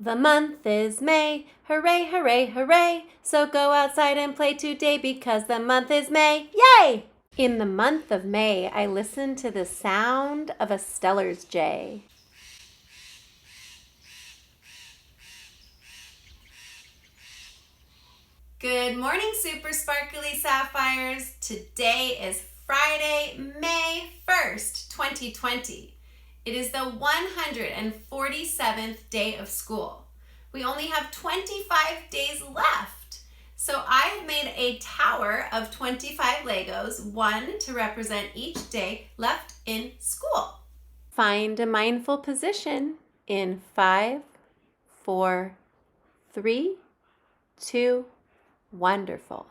The month is May, hooray, hooray, hooray. So go outside and play today because the month is May, yay! In the month of May, I listen to the sound of a Steller's jay. Good morning, super sparkly sapphires. Today is Friday, May 1st, 2020. It is the 147th day of school. We only have 25 days left. So I have made a tower of 25 Legos, one to represent each day left in school. Find a mindful position in 5, 4, 3, 2, wonderful.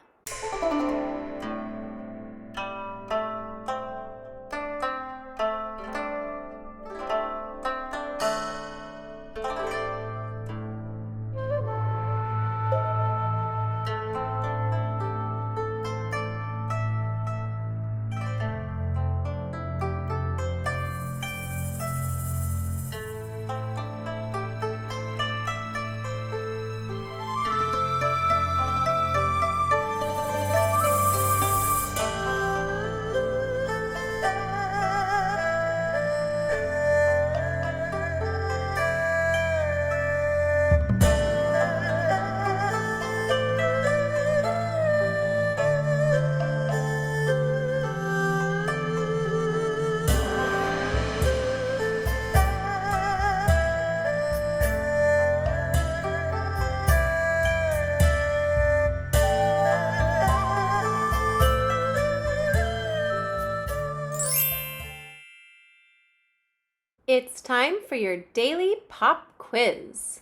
It's time for your daily pop quiz.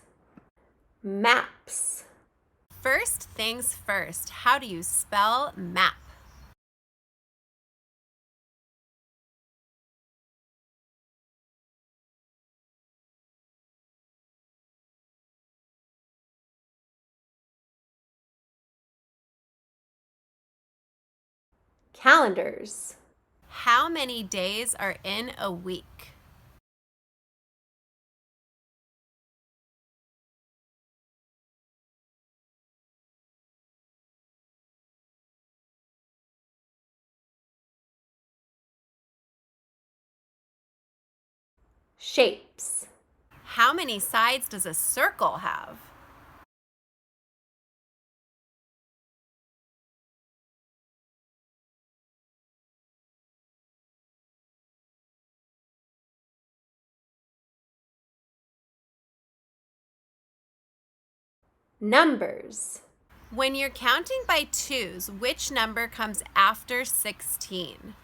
Maps. First things first, how do you spell map? Calendars. How many days are in a week? Shapes. How many sides does a circle have? Numbers. When you're counting by twos, which number comes after 16?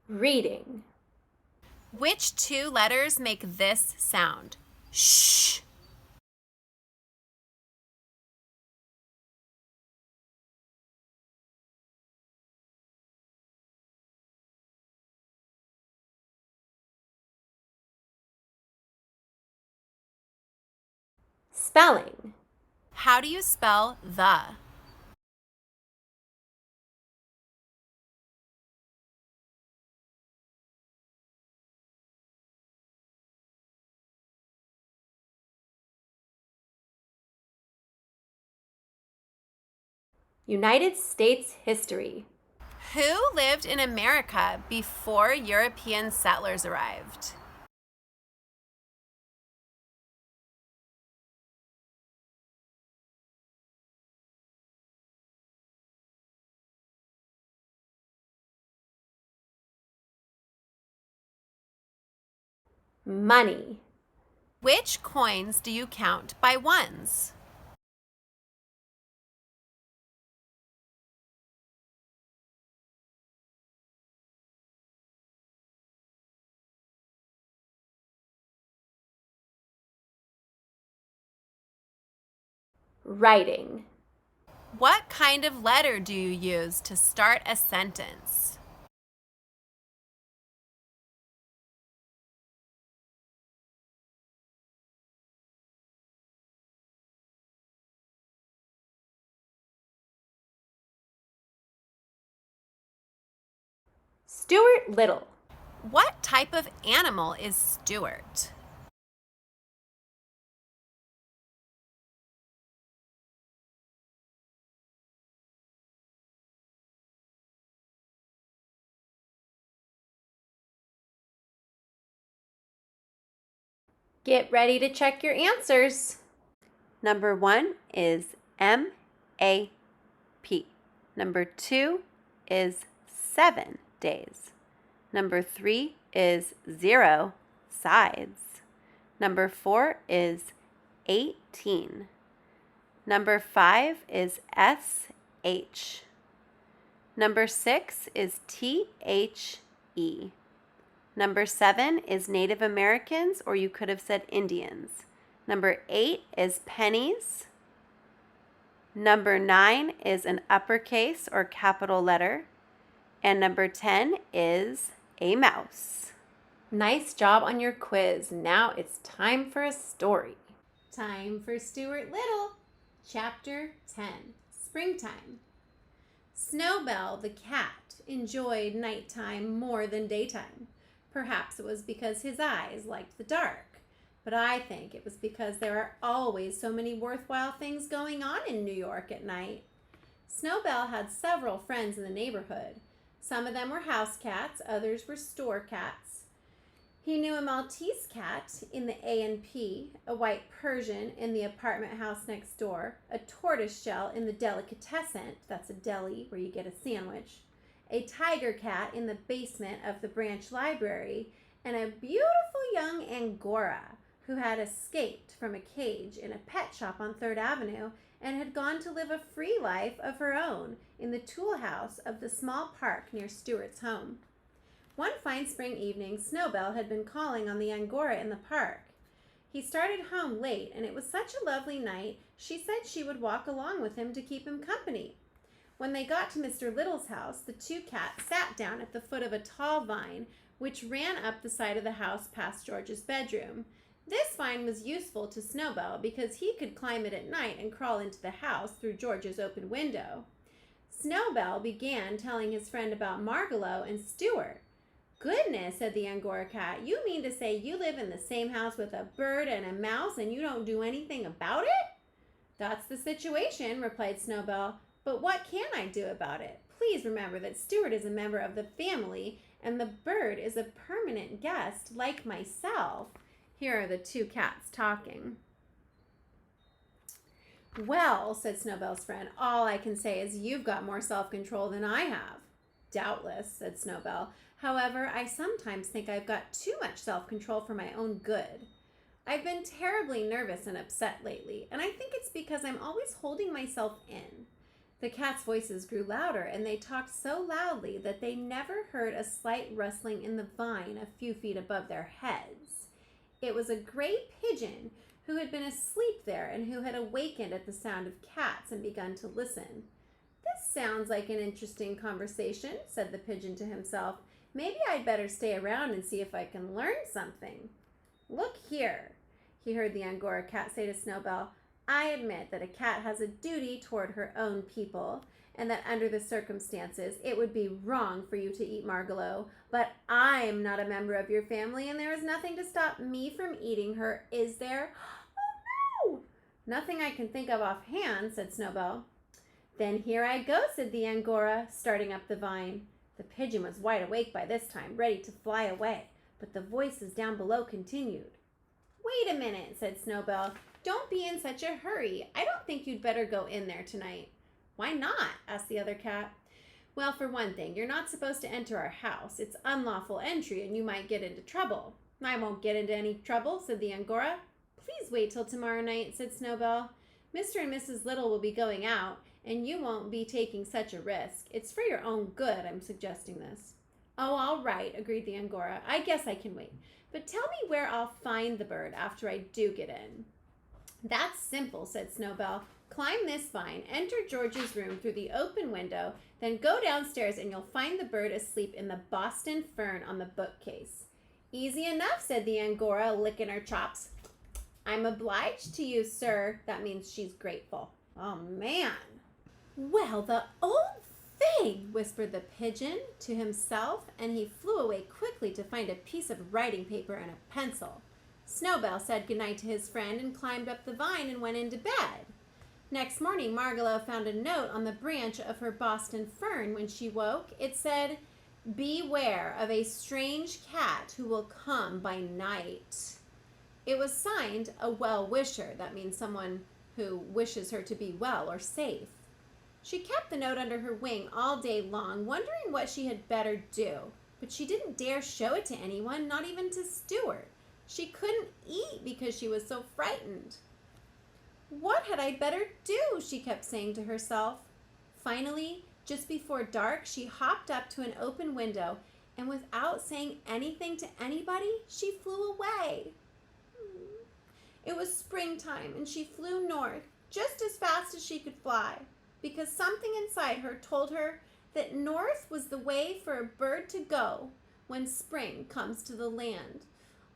Reading. Which two letters make this sound? Shh. Spelling. How do you spell the? United States history. Who lived in America before European settlers arrived? Money. Which coins do you count by ones? Writing. What kind of letter do you use to start a sentence? Stuart Little. What type of animal is Stuart? Get ready to check your answers. Number 1 is MAP. Number 2 is 7 days. Number 3 is 0 sides. Number 4 is 18. Number 5 is SH. Number 6 is THE. Number 7 is Native Americans, or you could have said Indians. Number 8 is pennies. Number 9 is an uppercase or capital letter. And number 10 is a mouse. Nice job on your quiz. Now it's time for a story. Time for Stuart Little. Chapter 10, Springtime. Snowbell the cat enjoyed nighttime more than daytime. Perhaps it was because his eyes liked the dark, but I think it was because there are always so many worthwhile things going on in New York at night. Snowbell had several friends in the neighborhood. Some of them were house cats, others were store cats. He knew a Maltese cat in the A&P, a white Persian in the apartment house next door, a tortoiseshell in the delicatessen, that's a deli where you get a sandwich, a tiger cat in the basement of the branch library, and a beautiful young Angora who had escaped from a cage in a pet shop on 3rd Avenue and had gone to live a free life of her own in the tool house of the small park near Stuart's home. One fine spring evening, Snowbell had been calling on the Angora in the park. He started home late, and it was such a lovely night, she said she would walk along with him to keep him company. When they got to Mr. Little's house, the two cats sat down at the foot of a tall vine, which ran up the side of the house past George's bedroom. This vine was useful to Snowbell because he could climb it at night and crawl into the house through George's open window. Snowbell began telling his friend about Margalo and Stuart. "Goodness," said the Angora cat, "you mean to say you live in the same house with a bird and a mouse and you don't do anything about it?" "That's the situation," replied Snowbell, "but what can I do about it? Please remember that Stuart is a member of the family and the bird is a permanent guest like myself." Here are the two cats talking. "Well," said Snowbell's friend, "all I can say is you've got more self-control than I have." "Doubtless," said Snowbell. "However, I sometimes think I've got too much self-control for my own good. I've been terribly nervous and upset lately, and I think it's because I'm always holding myself in." The cats' voices grew louder, and they talked so loudly that they never heard a slight rustling in the vine a few feet above their heads. It was a gray pigeon who had been asleep there and who had awakened at the sound of cats and begun to listen. "This sounds like an interesting conversation," said the pigeon to himself. "Maybe I'd better stay around and see if I can learn something." "Look here," he heard the Angora cat say to Snowbell, "I admit that a cat has a duty toward her own people, and that under the circumstances it would be wrong for you to eat Margalo, but I'm not a member of your family, and there is nothing to stop me from eating her, is there?" "Oh, no!" "Nothing I can think of offhand," said Snowbell. "Then here I go," said the Angora, starting up the vine. The pigeon was wide awake by this time, ready to fly away, but the voices down below continued. "Wait a minute," said Snowbell. "Don't be in such a hurry. I don't think you'd better go in there tonight." "Why not?" asked the other cat. "Well, for one thing, you're not supposed to enter our house. It's unlawful entry, and you might get into trouble." "I won't get into any trouble," said the Angora. "Please wait till tomorrow night," said Snowbell. "Mr. and Mrs. Little will be going out, and you won't be taking such a risk. It's for your own good I'm suggesting this." "Oh, all right," agreed the Angora. "I guess I can wait. But tell me where I'll find the bird after I do get in." "That's simple," said Snowbell. "Climb this vine, enter George's room through the open window, then go downstairs and you'll find the bird asleep in the Boston fern on the bookcase." "Easy enough," said the Angora, licking her chops. "I'm obliged to you, sir." That means she's grateful. "Oh, man." "Well, the old thing, whispered the pigeon to himself, and he flew away quickly to find a piece of writing paper and a pencil. Snowbell said goodnight to his friend and climbed up the vine and went into bed. Next morning, Margalo found a note on the branch of her Boston fern. When she woke, it said, "Beware of a strange cat who will come by night." It was signed a well-wisher. That means someone who wishes her to be well or safe. She kept the note under her wing all day long, wondering what she had better do. But she didn't dare show it to anyone, not even to Stuart. She couldn't eat because she was so frightened. "What had I better do?" she kept saying to herself. Finally, just before dark, she hopped up to an open window, and without saying anything to anybody, she flew away. It was springtime, and she flew north just as fast as she could fly, because something inside her told her that north was the way for a bird to go when spring comes to the land.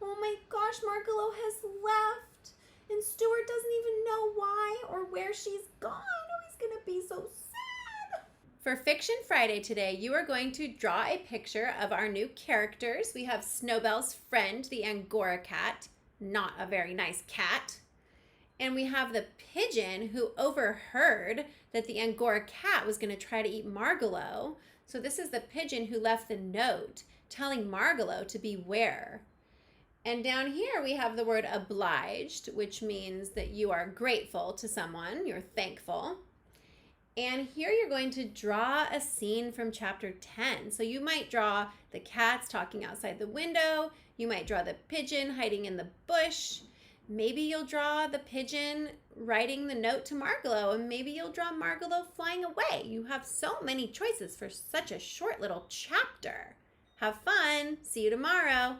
Oh my gosh, Margalo has left, and Stuart doesn't even know why or where she's gone. Oh, he's going to be so sad. For Fiction Friday today, you are going to draw a picture of our new characters. We have Snowbell's friend, the Angora cat, not a very nice cat. And we have the pigeon who overheard that the Angora cat was going to try to eat Margalo. So this is the pigeon who left the note telling Margalo to beware. And down here we have the word obliged, which means that you are grateful to someone, you're thankful. And here you're going to draw a scene from chapter 10. So you might draw the cats talking outside the window. You might draw the pigeon hiding in the bush. Maybe you'll draw the pigeon writing the note to Margalo, and maybe you'll draw Margalo flying away. You have so many choices for such a short little chapter. Have fun. See you tomorrow.